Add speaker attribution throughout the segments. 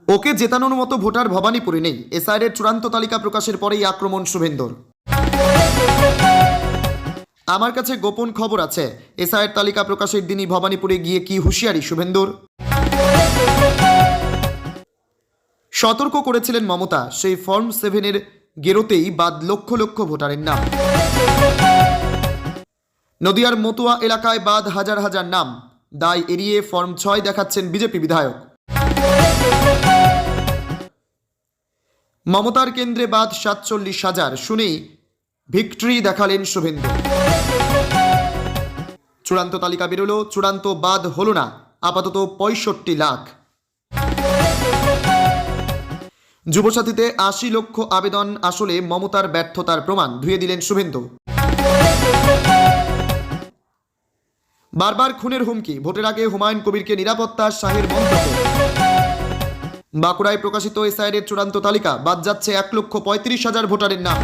Speaker 1: ওকে জেতানোর মতো ভোটার ভবানীপুরে নেই। এসআইয়ের চূড়ান্ত তালিকা প্রকাশের পরেই আক্রমণ শুভেন্দুর। আমার কাছে গোপন খবর আছে। এসআইয়ের তালিকা প্রকাশের দিনই ভবানীপুরে গিয়ে কি হুঁশিয়ারি শুভেন্দুর। সতর্ক করেছিলেন মমতা, সেই ফর্ম 7-এর গেরোতেই বাদ লক্ষ লক্ষ ভোটারের নাম। নদিয়ার মতুয়া এলাকায় বাদ হাজার হাজার নাম। দায় এড়িয়ে ফর্ম 6 দেখাচ্ছেন বিজেপি বিধায়ক। মমতার কেন্দ্রে বাদ 47,000 শুনেই ভিক্টরি দেখালেন শুভেন্দু। চূড়ান্ত তালিকা বেরোলো, চূড়ান্ত বাদ হলো না, আপাতত 65 লাখ। যুবসাথীতে 80 লক্ষ আবেদন আসলে মমতার ব্যর্থতার প্রমাণ, ধুয়ে দিলেন শুভেন্দু। বারবার খুনের হুমকি, ভোটের আগে হুমায়ুন কবিরকে নিরাপত্তা, শাহের মন্তব্য। বাঁকুড়ায় প্রকাশিত এসআইয়ের চূড়ান্ত তালিকা, বাদ যাচ্ছে 1,35,000 ভোটারের নাম।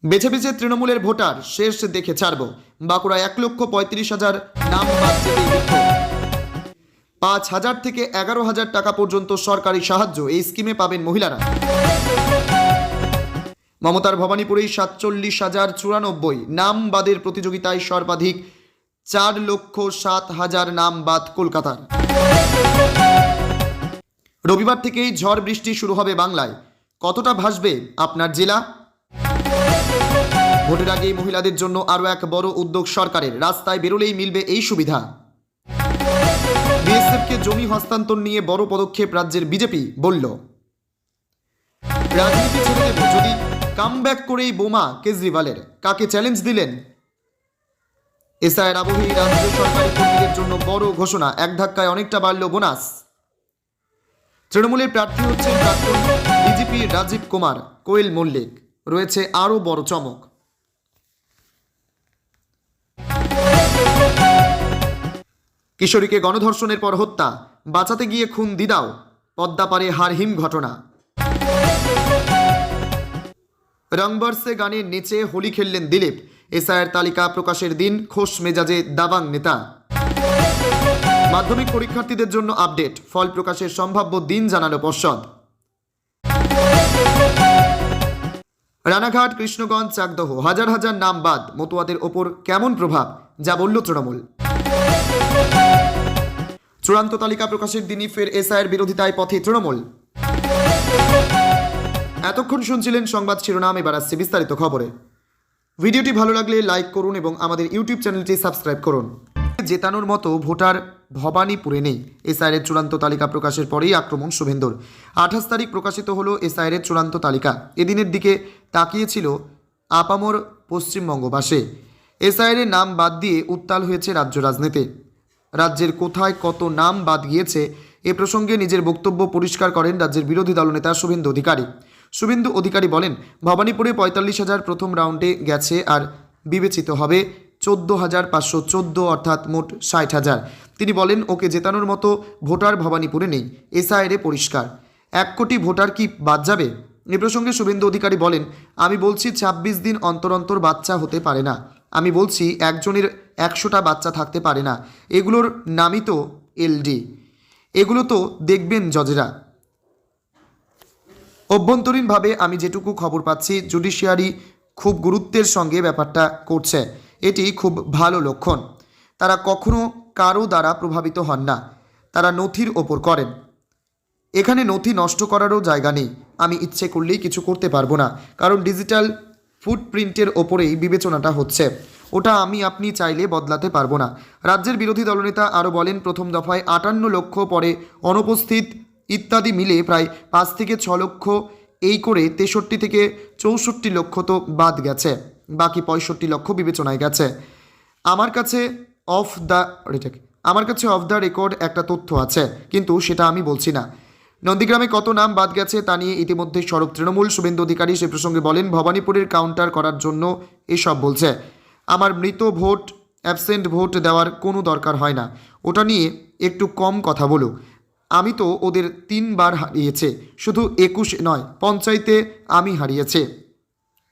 Speaker 1: বেছে বেছে তৃণমূলের ভোটার শেষ দেখে ছাড়ব। বাঁকুড়ায় 1,35,000 নাম বাদ যেতেই বিক্ষোভ। 5,000 থেকে 11,000 টাকা পর্যন্ত সরকারি সাহায্য এই স্কিমে পাবেন মহিলারা। মমতার ভবানীপুরেই 47,094 নাম বাদের প্রতিযোগিতায় সর্বাধিক 4,07,000 নাম বাদ কলকাতার। রবিবার থেকেই ঝড় বৃষ্টি শুরু হবে বাংলায়। কতটা ভাসবে আপনার জেলা? ভোটের আগেই মহিলাদের জন্য আরও এক বড় উদ্যোগ সরকারের, রাস্তায় বেরোলেই মিলবে এই সুবিধা। বিএসএফকে জমি হস্তান্তর নিয়ে বড় পদক্ষেপ রাজ্যের বিজেপি বলল, রাজনীতি ছেড়ে দেব যদি কামব্যাক করেই বোমা কেজরিওয়ালের। কাকে চ্যালেঞ্জ দিলেন? এসআইয়ের আবহেই রাজ্য সরকারি কর্মীদের জন্য বড় ঘোষণা, এক ধাক্কায় অনেকটা বাড়ল বোনাস। তৃণমূলের প্রার্থী হচ্ছেন প্রাক্তন ডিজিপি রাজীব কুমার, কোয়েল মল্লিক। রয়েছে আরও বড় চমক। কিশোরীকে গণধর্ষণের পর হত্যা, বাঁচাতে গিয়ে খুন দিদাও। পদ্মাপাড়ে হারহিম ঘটনা। রংবর্ষে গানে নেচে হোলি খেললেন দিলীপ। এসআইয়ের তালিকা প্রকাশের দিন খোশ মেজাজে দাবাং নেতা। মাধ্যমিক পরীক্ষার্থীদের জন্য আপডেট, ফল প্রকাশের সম্ভাব্য দিন জানালো পর্ষদ। রানাঘাট, কৃষ্ণগঞ্জ, চাকদহ হাজার হাজার নাম বাদ, মতুয়াদের ওপর কেমন প্রভাব, যা বলল তৃণমূল। চূড়ান্ত তালিকা প্রকাশের দিনই ফের এসআইয়ের বিরোধিতায় পথে তৃণমূল। এতক্ষণ শুনছিলেন সংবাদ শিরোনাম, এবার আসছে বিস্তারিত খবরে। ভিডিওটি ভালো লাগলে লাইক করুন এবং আমাদের ইউটিউব চ্যানেলটি সাবস্ক্রাইব করুন। জেতানোর মতো ভোটার ভবানীপুরে নেই। এসআইয়ের চূড়ান্ত তালিকা প্রকাশের পরেই আক্রমণ শুভেন্দুর। 28 তারিখ প্রকাশিত হলো এসআইয়ের চূড়ান্ত তালিকা। এদিনের দিকে তাকিয়েছিল আপামর পশ্চিমবঙ্গবাসী। এসআইয়ের নাম বাদ দিয়ে উত্তাল হয়েছে রাজ্য রাজনীতি। রাজ্যের কোথায় কত নাম বাদ গিয়েছে এ প্রসঙ্গে নিজের বক্তব্য পরিষ্কার করেন রাজ্যের বিরোধী দলনেতা শুভেন্দু অধিকারী। শুভেন্দু অধিকারী বলেন, ভবানীপুরে 45,000 প্রথম রাউন্ডে গেছে, আর বিবেচিত হবে 14,514, অর্থাৎ মোট 60,000। তিনি বলেন, ওকে জেতানোর মতো ভোটার ভবানীপুরে নেই। এসআইয়ের পরিষ্কার, 1 কোটি ভোটার কি বাদ যাবে? এ প্রসঙ্গে শুভেন্দু অধিকারী বলেন, আমি বলছি 26 দিন অন্তর অন্তর বাচ্চা হতে পারে না। আমি বলছি একজনের 100টা বাচ্চা থাকতে পারে না। এগুলোর নামই তো এলডি। এগুলো তো দেখবেন জজেরা। অভ্যন্তরীণভাবে আমি যেটুকু খবর পাচ্ছি, জুডিশিয়ারি খুব গুরুত্বের সঙ্গে ব্যাপারটা করছে। এটি খুব ভালো লক্ষণ। তারা কখনো কারো দ্বারা প্রভাবিত হন না, তারা নথির ওপর করেন। এখানে নথি নষ্ট করারও জায়গা নেই। আমি ইচ্ছে করলেই কিছু করতে পারবো না, কারণ ডিজিটাল ফুটপ্রিন্টের ওপরেই বিবেচনাটা হচ্ছে। ওটা আমি আপনি চাইলে বদলাতে পারবো না। রাজ্যের বিরোধী দলনেতা আরও বলেন, প্রথম দফায় 58 লক্ষ, পরে অনুপস্থিত ইত্যাদি মিলে প্রায় 5 থেকে 6 লক্ষ, এই করে 63 থেকে 64 লক্ষ তো বাদ গেছে, বাকি 65 লক্ষ বিবেচনায় গেছে। আমার কাছে অফ দ্য রেকর্ড একটা তথ্য আছে, কিন্তু সেটা আমি বলছি না। নন্দীগ্রামে কত নাম বাদ গেছে তা নিয়ে ইতিমধ্যে সরব তৃণমূল। শুভেন্দু অধিকারী সে প্রসঙ্গে বলেন, ভবানীপুরের কাউন্টার করার জন্য এসব বলছে। আমার মৃত ভোট, অ্যাবসেন্ট ভোট দেওয়ার কোনো দরকার হয় না। ওটা নিয়ে একটু কম কথা বলুক। আমি তো ওদের 3 বার হারিয়েছে, শুধু 21 নয়, পঞ্চায়েতে আমি হারিয়েছে।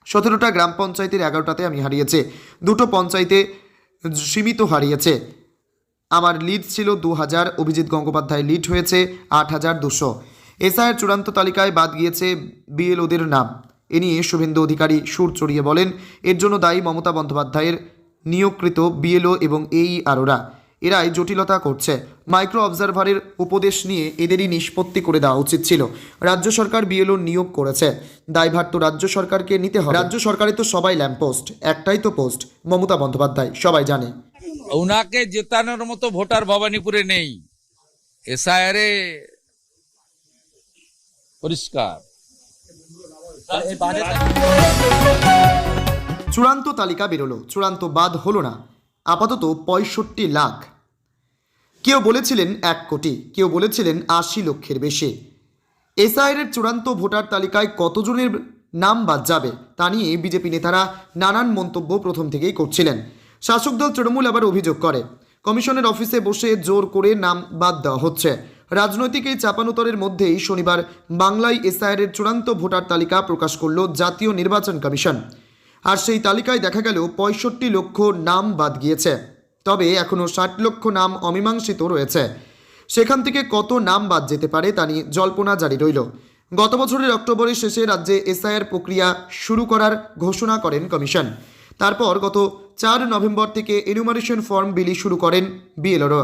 Speaker 1: 17টা গ্রাম পঞ্চায়েতের 11টাতে আমি হারিয়েছে, 2টো পঞ্চায়েতে সীমিত হারিয়েছে। আমার লিড ছিল 2000, অভিজিৎ গঙ্গোপাধ্যায় লিড হয়েছে 8200। এসআইয়ের চূড়ান্ত তালিকায় বাদ গিয়েছে বিএলওদের নাম। এ নিয়ে শুভেন্দু অধিকারী সুর চড়িয়ে বলেন, এর জন্য দায়ী মমতা বন্দ্যোপাধ্যায়ের নিয়োগকৃত বিএলও এবং AEROরা। এরাই জটিলতা করছে। মাইক্রো অবজারভারের উপদেশ নিয়ে এদেরই নিষ্পত্তি করে দেওয়া উচিত ছিল। রাজ্য সরকার বিএলও নিয়োগ করেছে, দায়ভার তো রাজ্য সরকারকে নিতে হবে। রাজ্য সরকারে তো সবাই ল্যাম্পপোস্ট, একটাই তো পোস্ট, মমতা বন্দ্যোপাধ্যায়, সবাই জানে।
Speaker 2: ওনাকে জেতানোর মতো ভোটার ভবানীপুরে নেই। এসআইআরে পরিষ্কার।
Speaker 1: চূড়ান্ত তালিকা বেরোলো, চূড়ান্ত বাদ হলো না। আপাতত 65 লাখ। কেউ বলেছিলেন 1 কোটি, কেউ বলেছিলেন 80 লক্ষের বেশি। এসআইআর চূড়ান্ত ভোটার তালিকায় কতজনের নাম বাদ যাবে তা নিয়ে বিজেপি নেতারা নানান মন্তব্য প্রথম থেকেই করছিলেন। শাসক দল তৃণমূল আবার অভিযোগ করে, কমিশনের অফিসে বসে জোর করে নাম বাদ দেওয়া হচ্ছে। রাজনৈতিক এই চাপানোতরের মধ্যেই শনিবার বাংলায় এসআইআর চূড়ান্ত ভোটার তালিকা প্রকাশ করল জাতীয় নির্বাচন কমিশন। আর সেই তালিকায় দেখা গেল 65 লক্ষ নাম বাদ গিয়েছে। তবে এখনও 60 লক্ষ নাম অমীমাংসিত রয়েছে। সেখান থেকে কত নাম বাদ যেতে পারে তা নিয়ে জল্পনা জারি রইল। গত বছরের অক্টোবরের শেষে রাজ্যে এসআইআর প্রক্রিয়া শুরু করার ঘোষণা করেন কমিশন। তারপর গত 4 নভেম্বর থেকে এনুমারেশন ফর্ম বিলি শুরু করেন বিএলওরা।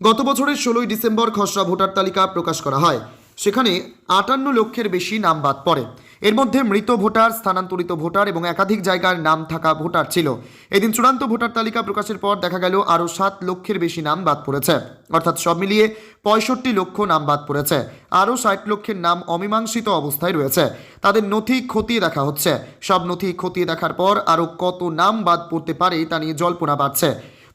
Speaker 1: গত বছরের 16 ডিসেম্বর খসড়া ভোটার তালিকা প্রকাশ করা হয়। সেখানে 58 লক্ষের বেশি নাম বাদ পড়ে। এর মধ্যে মৃত ভোটার, স্থানান্তরিত ভোটার এবং একাধিক জায়গার নাম থাকা ভোটার ছিল। এদিন চূড়ান্ত ভোটার তালিকা প্রকাশের পর দেখা গেল আরও 7 লক্ষের বেশি নাম বাদ পড়েছে। অর্থাৎ সব মিলিয়ে 65 লক্ষ নাম বাদ পড়েছে। আরও 60 লক্ষের নাম অমীমাংসিত অবস্থায় রয়েছে। তাদের নথি খতিয়ে দেখা হচ্ছে। সব নথি খতিয়ে দেখার পর আরও কত নাম বাদ পড়তে পারে তা নিয়ে জল্পনা বাড়ছে।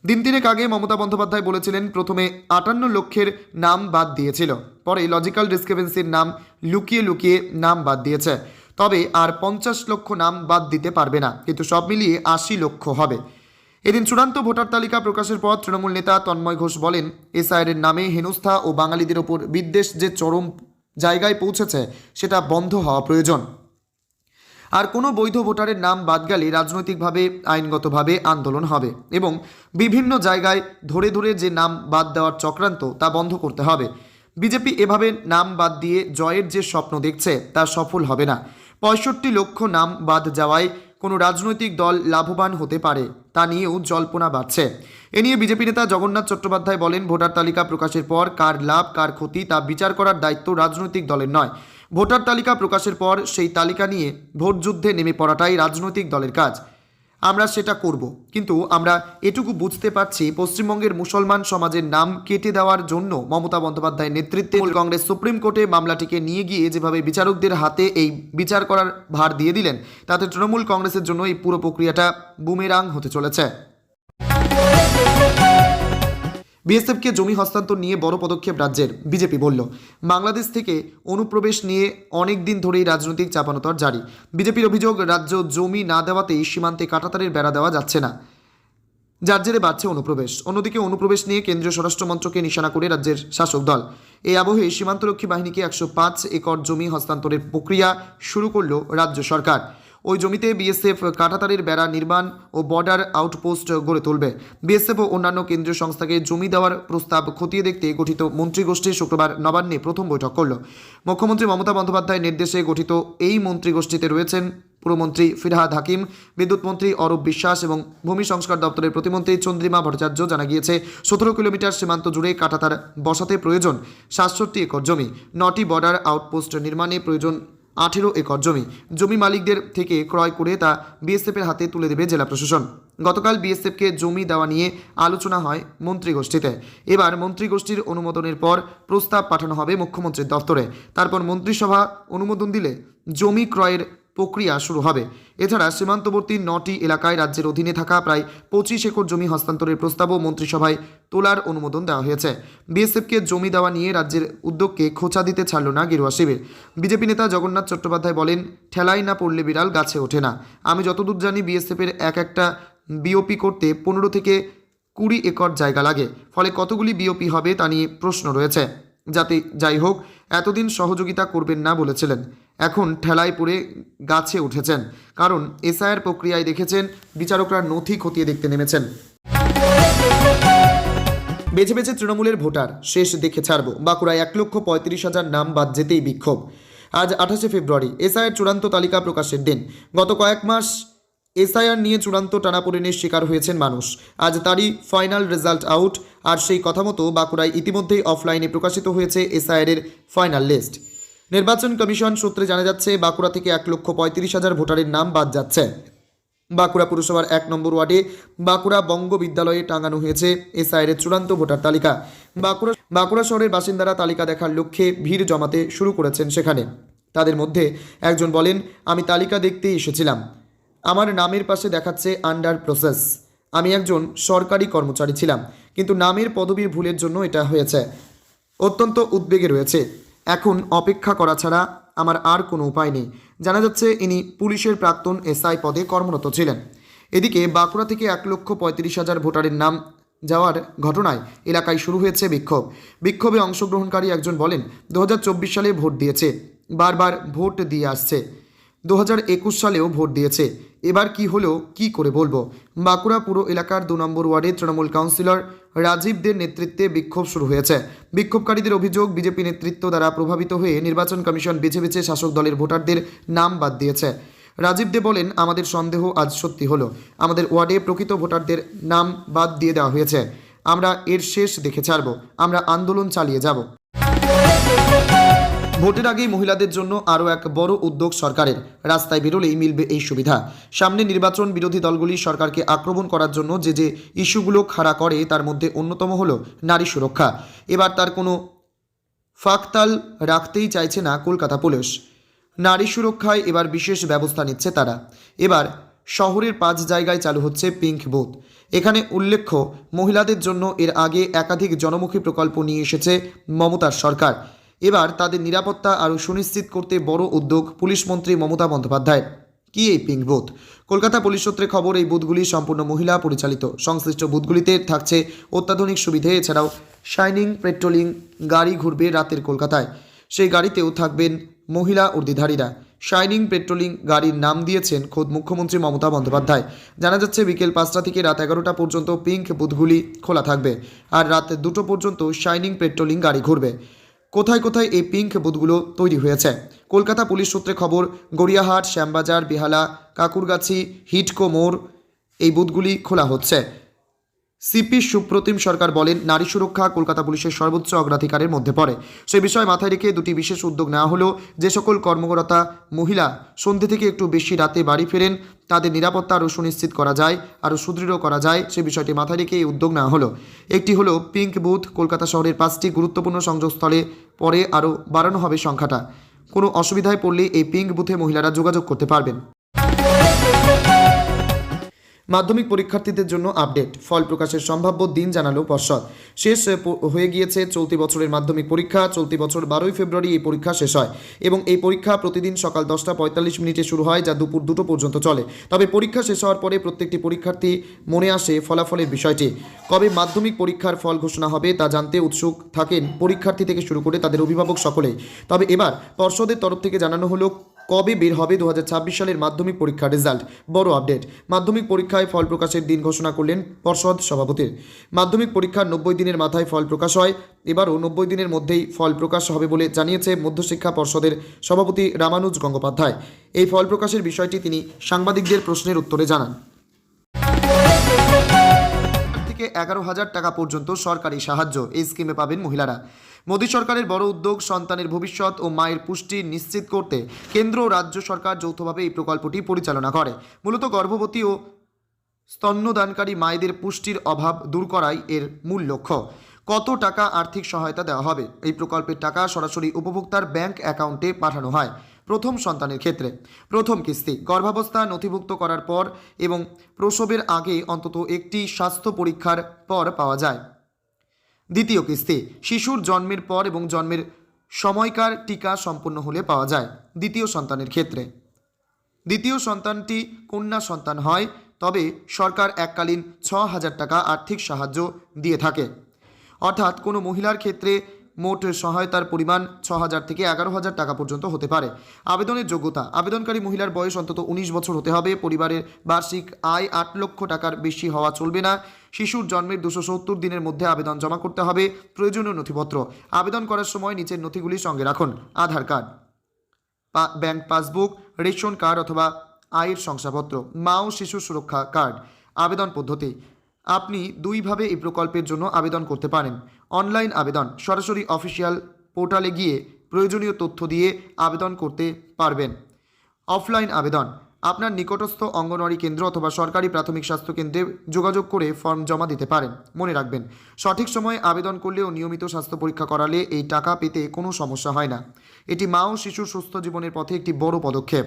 Speaker 1: দিন তিনেক আগে মমতা বন্দ্যোপাধ্যায় বলেছিলেন প্রথমে 58 লক্ষের নাম বাদ দিয়েছিল, পরে লজিক্যাল ডিসক্রিপেন্সির নাম লুকিয়ে লুকিয়ে নাম বাদ দিয়েছে। তবে আর 50 লক্ষ নাম বাদ দিতে পারবে না, কিন্তু সব মিলিয়ে 80 লক্ষ হবে। এদিন চূড়ান্ত ভোটার তালিকা প্রকাশের পর তৃণমূল নেতা তন্ময় ঘোষ বলেন, এসআইআর নামে হেনস্থা ও বাঙালিদের ওপর বিদ্বেষ যে চরম জায়গায় পৌঁছেছে সেটা বন্ধ হওয়া প্রয়োজন। আর কোনো বৈধ ভোটারের নাম বাদ গেলে রাজনৈতিকভাবে, আইনগতভাবে আন্দোলন হবে এবং বিভিন্ন জায়গায় ধরে ধরে যে নাম বাদ দেওয়ার চক্রান্ত তা বন্ধ করতে হবে। বিজেপি এভাবে নাম বাদ দিয়ে জয়ের যে স্বপ্ন দেখছে তা সফল হবে না। 65 লক্ষ নাম বাদ যাওয়ায় কোনো রাজনৈতিক দল লাভবান হতে পারে তা নিয়েও জল্পনা বাড়ছে। এ নিয়ে বিজেপি নেতা জগন্নাথ চট্টোপাধ্যায় বলেন, ভোটার তালিকা প্রকাশের পর কার লাভ কার ক্ষতি তা বিচার করার দায়িত্ব রাজনৈতিক দলের নয়। ভোটার তালিকা প্রকাশের পর সেই তালিকা নিয়ে ভোট যুদ্ধে নেমে পড়াটাই রাজনৈতিক দলের কাজ। আমরা সেটা করব, কিন্তু আমরা এটুকু বুঝতে পারছি পশ্চিমবঙ্গের মুসলমান সমাজের নাম কেটে দেওয়ার জন্য মমতা বন্দ্যোপাধ্যায়ের নেতৃত্বে কংগ্রেস সুপ্রিম কোর্টে মামলাটিকে নিয়ে গিয়ে যেভাবে বিচারকদের হাতে এই বিচার করার ভার দিয়ে দিলেন, তাতে তৃণমূল কংগ্রেসের জন্য এই পুরো প্রক্রিয়াটা বুমেরাং হতে চলেছে। বিএসএফকে জমি হস্তান্তর নিয়ে বড় পদক্ষেপ রাজ্যের। বিজেপি বলল, বাংলাদেশ থেকে অনুপ্রবেশ নিয়ে অনেক দিন ধরেই রাজনৈতিক চাপানোতর জারি। বিজেপির অভিযোগ, রাজ্য জমি না দেওয়াতেই সীমান্তে কাঁটাতারের বেড়া দেওয়া যাচ্ছে না, যার জেরে বাড়ছে অনুপ্রবেশ। অন্যদিকে অনুপ্রবেশ নিয়ে কেন্দ্রীয় স্বরাষ্ট্রমন্ত্রকে নিশানা করে রাজ্যের শাসক দল। এই আবহে সীমান্তরক্ষী বাহিনীকে 105 একর জমি হস্তান্তরের প্রক্রিয়া শুরু করল রাজ্য সরকার। ওই জমিতে বিএসএফ কাঁটাতারের বেড়া নির্মাণ ও বর্ডার আউটপোস্ট গড়ে তুলবে। বিএসএফ ও অন্যান্য কেন্দ্রীয় সংস্থাকে জমি দেওয়ার প্রস্তাব খতিয়ে দেখতে গঠিত মন্ত্রিগোষ্ঠী শুক্রবার নবান্নে প্রথম বৈঠক করল। মুখ্যমন্ত্রী মমতা বন্দ্যোপাধ্যায়ের নির্দেশে গঠিত এই মন্ত্রিগোষ্ঠীতে রয়েছেন পুরমন্ত্রী ফিরহাদ হাকিম, বিদ্যুৎ মন্ত্রী অরূপ বিশ্বাস এবং ভূমি সংস্কার দপ্তরের প্রতিমন্ত্রী চন্দ্রিমা ভট্টাচার্য। জানা গিয়েছে 17 কিলোমিটার সীমান্ত জুড়ে কাঁটাতার বসাতে প্রয়োজন 67 একর জমি। 9টি বর্ডার আউটপোস্ট নির্মাণে প্রয়োজন 18 একর জমি। জমি মালিকদের থেকে ক্রয় করে তা বিএসএফের হাতে তুলে দেবে জেলা প্রশাসন। গতকাল বিএসএফকে জমি দেওয়া নিয়ে আলোচনা হয় মন্ত্রিগোষ্ঠীতে। এবার মন্ত্রিগোষ্ঠীর অনুমোদনের পর প্রস্তাব পাঠানো হবে মুখ্যমন্ত্রীর দপ্তরে। তারপর মন্ত্রিসভা অনুমোদন দিলে জমি ক্রয়ের প্রক্রিয়া শুরু হবে। এছাড়া সীমান্তবর্তী 9টি এলাকায় রাজ্যের অধীনে থাকা প্রায় 25 একর জমি হস্তান্তরের প্রস্তাবও মন্ত্রিসভায় তোলার অনুমোদন দেওয়া হয়েছে। বিএসএফকে জমি দেওয়া নিয়ে রাজ্যের উদ্যোগকে খোঁচা দিতে ছাড়ল না গেরুয়া শিবির। বিজেপি নেতা জগন্নাথ চট্টোপাধ্যায় বলেন, ঠেলাই না পড়লে বিড়াল গাছে ওঠে না। আমি যতদূর জানি বিএসএফের একটা বিওপি করতে 15 থেকে 20 একর জায়গা লাগে। ফলে কতগুলি বিওপি হবে তা নিয়ে প্রশ্ন রয়েছে। যাই হোক, এতদিন সহযোগিতা করবেন না বলেছিলেন, এখন ঠেলায় পড়ে গাছে উঠেছেন। কারণ এসআইআর প্রক্রিয়ায় দেখেছেন বিচারকরা নথি খতিয়ে দেখতে নেমেছেন। বেছে বেছে তৃণমূলের ভোটার শেষ দেখে ছাড়ব। বাঁকুড়ায় 1,35,000 নাম বাদ যেতেই বিক্ষোভ। আজ 28শে ফেব্রুয়ারি এসআইআর চূড়ান্ত তালিকা প্রকাশের দিন। গত কয়েক মাস এসআইআর নিয়ে চূড়ান্ত টানাপোড়েনের শিকার হয়েছেন মানুষ। আজ তারই ফাইনাল রেজাল্ট আউট। আর সেই কথা মতো বাঁকুড়ায় ইতিমধ্যেই অফলাইনে প্রকাশিত হয়েছে এসআইআরের ফাইনাল লিস্ট। নির্বাচন কমিশন সূত্রে জানা যাচ্ছে, বাঁকুড়া থেকে 1,35,000 ভোটারের নাম বাদ যাচ্ছে। বাঁকুড়া পুরসভার 1 নম্বর ওয়ার্ডে বাঁকুড়া বঙ্গ বিদ্যালয়ে টাঙানো হয়েছে এসআইআরের চূড়ান্ত ভোটার তালিকা। বাঁকুড়া শহরের বাসিন্দারা তালিকা দেখার লক্ষ্যে ভিড় জমাতে শুরু করেছেন সেখানে। তাদের মধ্যে একজন বলেন, আমি তালিকা দেখতেই এসেছিলাম, আমার নামের পাশে দেখাচ্ছে আন্ডার প্রসেস। আমি একজন সরকারি কর্মচারী ছিলাম, কিন্তু নামের পদবীর ভুলের জন্য এটা হয়েছে। অত্যন্ত উদ্বেগে রয়েছে। এখন অপেক্ষা করা ছাড়া আমার আর কোনো উপায় নেই। জানা যাচ্ছে ইনি পুলিশের প্রাক্তন এসআই পদে কর্মরত ছিলেন। এদিকে বাঁকুড়া থেকে 1,35,000 ভোটারের নাম যাওয়ার ঘটনায় এলাকায় শুরু হয়েছে বিক্ষোভ। বিক্ষোভে অংশগ্রহণকারী একজন বলেন, 2024 সালে ভোট দিয়েছে, বারবার ভোট দিয়ে আসছে, 2021 সালেও ভোট দিয়েছে, এবার কি হলো কি করে বলবো। বাঁকুড়া পুরো এলাকার 2 নম্বর ওয়ার্ডে তৃণমূল কাউন্সিলর রাজীবদের নেতৃত্বে বিক্ষোভ শুরু হয়েছে। বিক্ষোভকারীদের অভিযোগ, বিজেপি নেতৃত্ব দ্বারা প্রভাবিত হয়ে নির্বাচন কমিশন বেছে বেছে শাসক দলের ভোটারদের নাম বাদ দিয়েছে। রাজীব দে বলেন, আমাদের সন্দেহ আজ সত্যি হলো, আমাদের ওয়ার্ডে প্রকৃত ভোটারদের নাম বাদ দিয়ে দেওয়া হয়েছে। আমরা এর শেষ দেখে ছাড়ব, আমরা আন্দোলন চালিয়ে যাব। ভোটের আগেই মহিলাদের জন্য আরও এক বড় উদ্যোগ সরকারের। রাস্তায় বেরোলেই মিলবে এই সুবিধা। সামনে নির্বাচন, বিরোধী দলগুলি সরকারকে আক্রমণ করার জন্য যে ইস্যুগুলো খাড়া করে তার মধ্যে অন্যতম হলো নারী সুরক্ষা। এবার তার কোনো ফাঁকতাল রাখতেই চাইছে না কলকাতা পুলিশ। নারী সুরক্ষায় এবার বিশেষ ব্যবস্থা নিচ্ছে তারা। এবার শহরের 5 জায়গায় চালু হচ্ছে পিঙ্ক বুথ। এখানে উল্লেখ্য, মহিলাদের জন্য এর আগে একাধিক জনমুখী প্রকল্প নিয়ে এসেছে মমতার সরকার। এবার তাদের নিরাপত্তা আরও সুনিশ্চিত করতে বড় উদ্যোগ পুলিশ মন্ত্রী মমতা বন্দ্যোপাধ্যায়ের। কি এই পিঙ্ক বুথ? কলকাতা পুলিশ সূত্রে খবর, এই বুথগুলি সম্পূর্ণ মহিলা পরিচালিত। সংশ্লিষ্ট বুথগুলিতে থাকছে অত্যাধুনিক সুবিধে। এছাড়াও শাইনিং পেট্রোলিং গাড়ি ঘুরবে রাতের কলকাতায়। সেই গাড়িতেও থাকবেন মহিলা উর্দিধারীরা। শাইনিং পেট্রোলিং গাড়ির নাম দিয়েছেন খোদ মুখ্যমন্ত্রী মমতা বন্দ্যোপাধ্যায়। জানা যাচ্ছে, বিকেল 5টা থেকে রাত 11টা পর্যন্ত পিঙ্ক বুথগুলি খোলা থাকবে, আর রাত 2টো পর্যন্ত শাইনিং পেট্রোলিং গাড়ি ঘুরবে। কোথায় কোথায় এই পিঙ্ক বুথগুলো তৈরি হয়েছে? কলকাতা পুলিশ সূত্রে খবর, গড়িয়াহাট, শ্যামবাজার, বেহালা, কাকুরগাছি, হিটকো মোড় এই বুথগুলি খোলা হচ্ছে। সিপি সুপ্রতিম সরকার বলেন, নারী সুরক্ষা কলকাতা পুলিশের সর্বোচ্চ অগ্রাধিকারের মধ্যে পড়ে। সে বিষয় মাথায় রেখে 2টি বিশেষ উদ্যোগ নেওয়া হলো। যে সকল কর্মকর্তা মহিলা সন্ধ্যে থেকে একটু বেশি রাতে বাড়ি ফেরেন, তাদের নিরাপত্তা আরও সুনিশ্চিত করা যায়, আরও সুদৃঢ় করা যায়, সে বিষয়টি মাথায় রেখে এই উদ্যোগ নেওয়া হলো। একটি হলো পিঙ্ক বুথ। কলকাতা শহরের 5টি গুরুত্বপূর্ণ সংযোগস্থলে পরে আরও বাড়ানো হবে সংখ্যাটা। কোনো অসুবিধায় পড়লে এই পিঙ্ক বুথে মহিলারা যোগাযোগ করতে পারবেন। মাধ্যমিক পরীক্ষার্থীদের জন্য আপডেট। ফল প্রকাশের সম্ভাব্য দিন জানালো পর্ষদ। শেষ হয়ে গিয়েছে চলতি বছরের মাধ্যমিক পরীক্ষা। চলতি বছর 12ই ফেব্রুয়ারি এই পরীক্ষা শেষ হয় এবং এই পরীক্ষা প্রতিদিন সকাল 10:45 শুরু হয়, যা দুপুর 2টো পর্যন্ত চলে। তবে পরীক্ষা শেষ হওয়ার পরে প্রত্যেকটি পরীক্ষার্থী মনে আসে ফলাফলের বিষয়টি। কবে মাধ্যমিক পরীক্ষার ফল ঘোষণা হবে তা জানতে উৎসুক থাকেন পরীক্ষার্থী থেকে শুরু করে তাদের অভিভাবক সকলেই। তবে এবার পর্ষদের তরফ থেকে জানানো হলো কবে বের হবে 2026 সালের মাধ্যমিক পরীক্ষার রেজাল্ট। বড় আপডেট, মাধ্যমিক পরীক্ষায় ফল প্রকাশের দিন ঘোষণা করলেন পর্ষদ সভাপতি। মাধ্যমিক পরীক্ষার 90 দিনের মাথায় ফল প্রকাশ হয়। এবারও 90 দিনের মধ্যেই ফল প্রকাশ হবে বলে জানিয়েছে মধ্যশিক্ষা পর্ষদের সভাপতি রামানুজ গঙ্গোপাধ্যায়। এই ফল প্রকাশের বিষয়টি তিনি সাংবাদিকদের প্রশ্নের উত্তরে জানান। 11,000 টাকা পর্যন্ত সরকারি সাহায্য এই স্কিমে পাবেন মহিলারা। মোদী সরকারের বড় উদ্যোগ, সন্তানের ভবিষ্যৎ ও মায়ের পুষ্টি নিশ্চিত করতে কেন্দ্র ও রাজ্য সরকার যৌথভাবে এই প্রকল্পটি পরিচালনা করে। মূলত গর্ভবতী ও স্তন্যদানকারী মায়েদের পুষ্টির অভাব দূর করাই এর মূল লক্ষ্য। কত টাকা আর্থিক সহায়তা দেওয়া হবে? এই প্রকল্পের টাকা সরাসরি উপভোক্তার ব্যাংক অ্যাকাউন্টে পাঠানো হয়। প্রথম সন্তানের ক্ষেত্রে প্রথম কিস্তি গর্ভাবস্থা নথিভুক্ত করার পর এবং প্রসবের আগে অন্তত একটি স্বাস্থ্য পরীক্ষার পর পাওয়া যায়। দ্বিতীয় কিস্তি শিশুর জন্মের পর এবং জন্মের সময়কার টিকা সম্পন্ন হলে পাওয়া যায়। দ্বিতীয় সন্তানের ক্ষেত্রে দ্বিতীয় সন্তানটি কন্যা সন্তান হয়, তবে সরকার এককালীন 6,000 টাকা আর্থিক সাহায্য দিয়ে থাকে। অর্থাৎ কোনো মহিলার ক্ষেত্রে মোট সহায়তার পরিমাণ 6,000 থেকে 11,000 টাকা পর্যন্ত হতে পারে। আবেদনের যোগ্যতা, আবেদনকারী মহিলার বয়স অন্তত 19 বছর হতে হবে। পরিবারের বার্ষিক আয় 8 লক্ষ টাকার বেশি হওয়া চলবে না। শিশুর জন্মের 270 দিনের মধ্যে আবেদন জমা করতে হবে। প্রয়োজনীয় নথিপত্র আবেদন করার সময় নিচের নথিগুলি সঙ্গে রাখুন: Aadhaar card, bank passbook, ration card অথবা আয়ের শংসাপত্র, মা ও শিশু সুরক্ষা কার্ড। আবেদন পদ্ধতি: আপনি দুইভাবে এই প্রকল্পের জন্য আবেদন করতে পারেন। অনলাইন আবেদন: সরাসরি অফিসিয়াল পোর্টালে গিয়ে প্রয়োজনীয় তথ্য দিয়ে আবেদন করতে পারবেন। অফলাইন আবেদন: আপনার নিকটস্থ অঙ্গনওয়াড়ি কেন্দ্র অথবা সরকারি প্রাথমিক স্বাস্থ্য কেন্দ্রে যোগাযোগ করে ফর্ম জমা দিতে পারেন। মনে রাখবেন, সঠিক সময়ে আবেদন করলে ও নিয়মিত স্বাস্থ্য পরীক্ষা করালে এই টাকা পেতে কোনো সমস্যা হয় না। এটি মা ও শিশুর সুস্থ জীবনের পথে একটি বড় পদক্ষেপ।